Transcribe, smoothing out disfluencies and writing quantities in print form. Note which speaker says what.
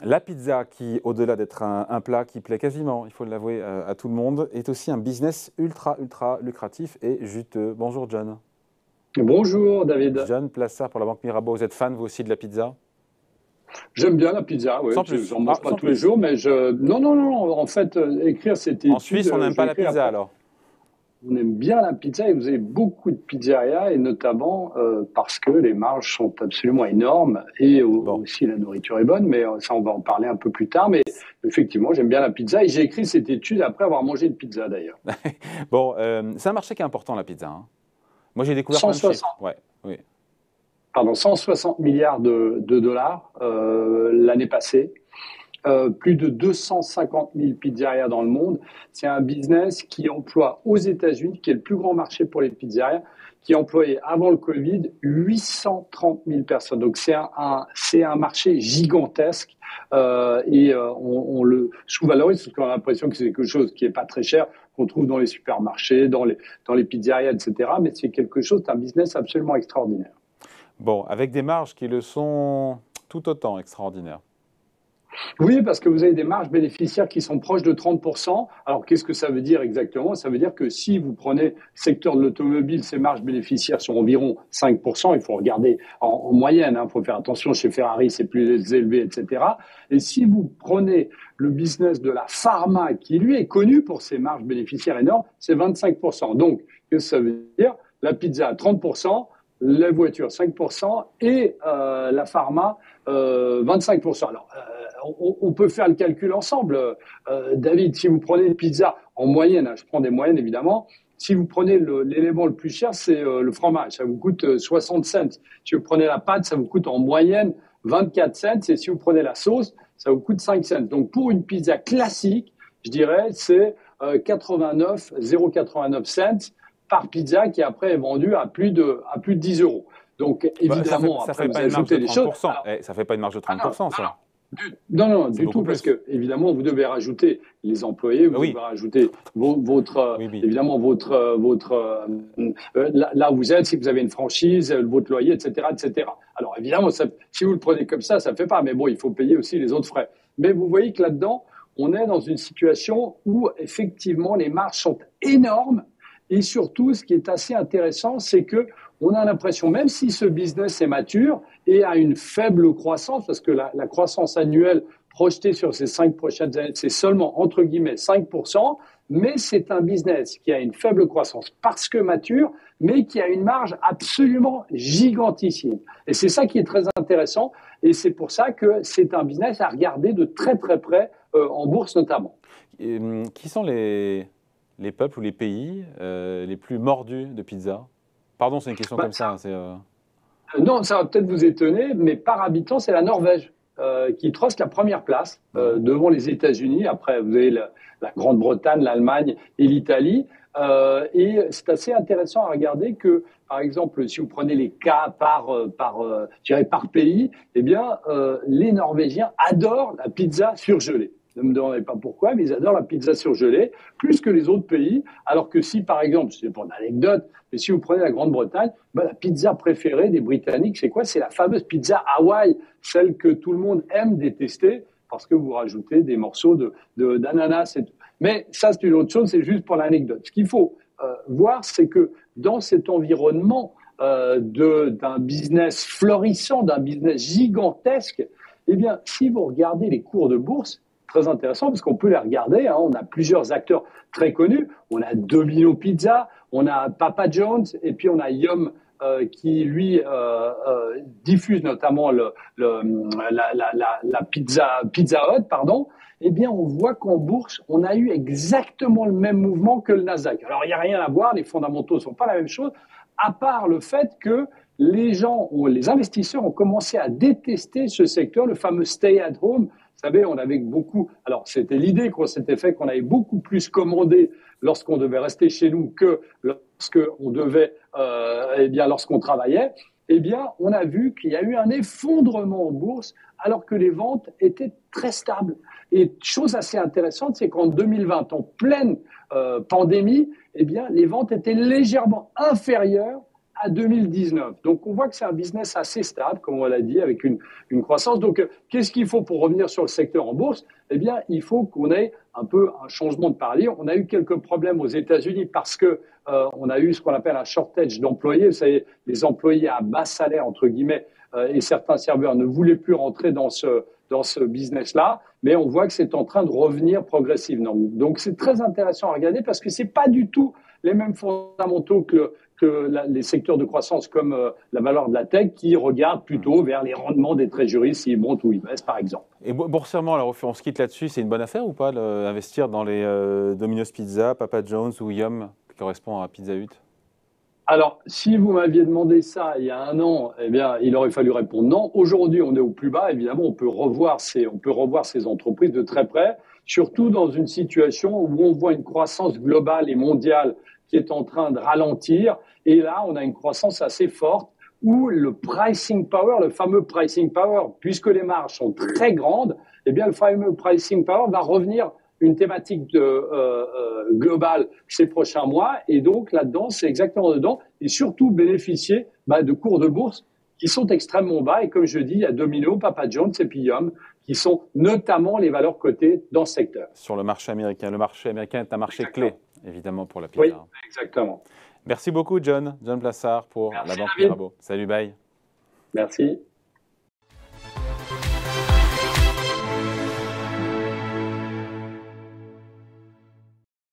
Speaker 1: La pizza, qui, au-delà d'être un plat qui plaît quasiment, il faut l'avouer, à tout le monde, est aussi un business ultra, ultra lucratif et juteux. Bonjour John.
Speaker 2: Bonjour David.
Speaker 1: John Plassard pour la Banque Mirabeau. Vous êtes fan, vous aussi, de la pizza?
Speaker 2: J'aime bien la pizza, oui.
Speaker 1: Sans
Speaker 2: Je
Speaker 1: plus.
Speaker 2: n'en
Speaker 1: Ah,
Speaker 2: mange pas
Speaker 1: sans
Speaker 2: tous les
Speaker 1: plus.
Speaker 2: jours, mais non, non, non. En fait, écrire cette
Speaker 1: En
Speaker 2: étude,
Speaker 1: Suisse, on n'aime
Speaker 2: je l'ai
Speaker 1: pas la
Speaker 2: écrit
Speaker 1: pizza
Speaker 2: après.
Speaker 1: alors.
Speaker 2: On aime bien la pizza et vous avez beaucoup de pizzerias, et notamment parce que les marges sont absolument énormes et
Speaker 1: Bon.
Speaker 2: aussi la nourriture est bonne, mais ça, on va en parler un peu plus tard. Mais effectivement, j'aime bien la pizza et j'ai écrit cette étude après avoir mangé une pizza d'ailleurs.
Speaker 1: Bon, c'est un marché qui est important, la pizza, hein. Moi, j'ai découvert plein de chiffres.
Speaker 2: 160,
Speaker 1: Ouais, oui.
Speaker 2: 160 milliards de dollars l'année passée. Plus de 250 000 pizzerias dans le monde. C'est un business qui emploie aux États-Unis, qui est le plus grand marché pour les pizzerias, qui employait avant le Covid 830 000 personnes. Donc c'est un marché gigantesque on le sous-valorise parce qu'on a l'impression que c'est quelque chose qui est pas très cher, qu'on trouve dans les supermarchés, dans les pizzerias, etc. Mais c'est quelque chose, c'est un business absolument extraordinaire.
Speaker 1: Bon, avec des marges qui le sont tout autant extraordinaires.
Speaker 2: Oui, parce que vous avez des marges bénéficiaires qui sont proches de 30%. Alors, qu'est-ce que ça veut dire exactement? Ça veut dire que si vous prenez le secteur de l'automobile, ces marges bénéficiaires sont environ 5%. Il faut regarder en moyenne, hein. Il faut faire attention. Chez Ferrari, c'est plus élevé, etc. Et si vous prenez le business de la pharma, qui lui est connu pour ses marges bénéficiaires énormes, c'est 25%. Donc, qu'est-ce que ça veut dire? La pizza, 30%. Les voitures, 5%, et la pharma, 25%. Alors, on peut faire le calcul ensemble. David, si vous prenez une pizza en moyenne, hein, je prends des moyennes évidemment, si vous prenez l'élément le plus cher, c'est le fromage, ça vous coûte 60 cents. Si vous prenez la pâte, ça vous coûte en moyenne 24 cents, et si vous prenez la sauce, ça vous coûte 5 cents. Donc pour une pizza classique, je dirais, c'est 0,89 cents par pizza, qui après est vendue à plus de 10 euros. Donc évidemment,
Speaker 1: ça
Speaker 2: après
Speaker 1: fait
Speaker 2: vous
Speaker 1: pas une marge de
Speaker 2: ajoutez des choses.
Speaker 1: 30%. Ça fait pas une marge de 30%, ça.
Speaker 2: Non, non,
Speaker 1: C'est
Speaker 2: du
Speaker 1: beaucoup
Speaker 2: tout, parce
Speaker 1: plus.
Speaker 2: que évidemment, vous devez rajouter les employés, vous
Speaker 1: Oui,
Speaker 2: devez rajouter votre,
Speaker 1: oui, oui.
Speaker 2: évidemment, là où vous êtes, si vous avez une franchise, votre loyer, etc., etc. Alors évidemment, si vous le prenez comme ça fait pas, mais bon, il faut payer aussi les autres frais. Mais vous voyez que là-dedans, on est dans une situation où effectivement les marges sont énormes, et surtout, ce qui est assez intéressant, c'est que on a l'impression, même si ce business est mature et a une faible croissance, parce que la croissance annuelle projetée sur ces 5 prochaines années, c'est seulement, entre guillemets, 5%, mais c'est un business qui a une faible croissance parce que mature, mais qui a une marge absolument gigantissime. Et c'est ça qui est très intéressant, et c'est pour ça que c'est un business à regarder de très très près, en bourse notamment.
Speaker 1: Et, qui sont les peuples ou les pays les plus mordus de pizza? Pardon, c'est une question
Speaker 2: Bah,
Speaker 1: comme ça, hein,
Speaker 2: Non, ça va peut-être vous étonner, mais par habitant, c'est la Norvège qui trosse la première place
Speaker 1: Ouais.
Speaker 2: devant les États-Unis. Après, vous avez la Grande-Bretagne, l'Allemagne et l'Italie. Et c'est assez intéressant à regarder que, par exemple, si vous prenez les cas je dirais par pays, eh bien, les Norvégiens adorent la pizza surgelée. Ne me demandez pas pourquoi, mais ils adorent la pizza surgelée plus que les autres pays. Alors que si, par exemple, c'est pour une anecdote, mais si vous prenez la Grande-Bretagne, ben, la pizza préférée des Britanniques, c'est quoi? C'est la fameuse pizza Hawaï, celle que tout le monde aime détester parce que vous rajoutez des morceaux d'ananas et tout. Mais ça, c'est une autre chose, c'est juste pour l'anecdote. Ce qu'il faut voir, c'est que dans cet environnement d'un business florissant, d'un business gigantesque, eh bien, si vous regardez les cours de bourse, très intéressant parce qu'on peut les regarder, hein, on a plusieurs acteurs très connus, on a Domino Pizza, on a Papa John's, et puis on a Yum qui lui diffuse notamment la Pizza Hut, pardon. Eh bien, on voit qu'en bourse, on a eu exactement le même mouvement que le Nasdaq. Alors, il n'y a rien à voir, les fondamentaux ne sont pas la même chose, à part le fait que les investisseurs ont commencé à détester ce secteur, le fameux stay at home. Vous savez, on avait beaucoup, alors c'était l'idée qu'on s'était fait, qu'on avait beaucoup plus commandé lorsqu'on devait rester chez nous que lorsqu'on travaillait. Eh bien, on a vu qu'il y a eu un effondrement en bourse alors que les ventes étaient très stables. Et chose assez intéressante, c'est qu'en 2020, en pleine pandémie, eh bien, les ventes étaient légèrement inférieures à 2019. Donc, on voit que c'est un business assez stable, comme on l'a dit, avec une croissance. Donc, qu'est-ce qu'il faut pour revenir sur le secteur en bourse? Eh bien, il faut qu'on ait un peu un changement de paradigme. On a eu quelques problèmes aux États-Unis parce que on a eu ce qu'on appelle un shortage d'employés. Vous savez, les employés à bas salaire, entre guillemets, et certains serveurs ne voulaient plus rentrer dans ce business-là, mais on voit que c'est en train de revenir progressivement. Donc, c'est très intéressant à regarder parce que c'est pas du tout les mêmes fondamentaux que les secteurs de croissance comme la valeur de la tech qui regardent plutôt vers les rendements des trésoreries s'ils montent ou ils baissent, par exemple.
Speaker 1: Et boursièrement, alors on se quitte là-dessus, c'est une bonne affaire ou pas d'investir dans les Domino's Pizza, Papa John's ou Yum, qui correspond à Pizza Hut?
Speaker 2: Alors, si vous m'aviez demandé ça il y a un an, eh bien, il aurait fallu répondre non. Aujourd'hui, on est au plus bas. Évidemment, on peut revoir ces entreprises de très près, surtout dans une situation où on voit une croissance globale et mondiale qui est en train de ralentir. Et là, on a une croissance assez forte où le pricing power, le fameux pricing power, puisque les marges sont très grandes, eh bien, le fameux pricing power va revenir une thématique globale ces prochains mois. Et donc, là-dedans, c'est exactement dedans. Et surtout, bénéficier de cours de bourse qui sont extrêmement bas. Et comme je dis, il y a Domino, Papa John's et puis Yum, qui sont notamment les valeurs cotées dans ce secteur.
Speaker 1: Sur le marché américain. Le marché américain est un marché
Speaker 2: Exactement.
Speaker 1: clé, évidemment, pour la pizza.
Speaker 2: Oui, exactement.
Speaker 1: Merci beaucoup, John Plassard, pour
Speaker 2: Merci,
Speaker 1: la Banque
Speaker 2: David.
Speaker 1: Mirabeau. Salut, bye.
Speaker 2: Merci.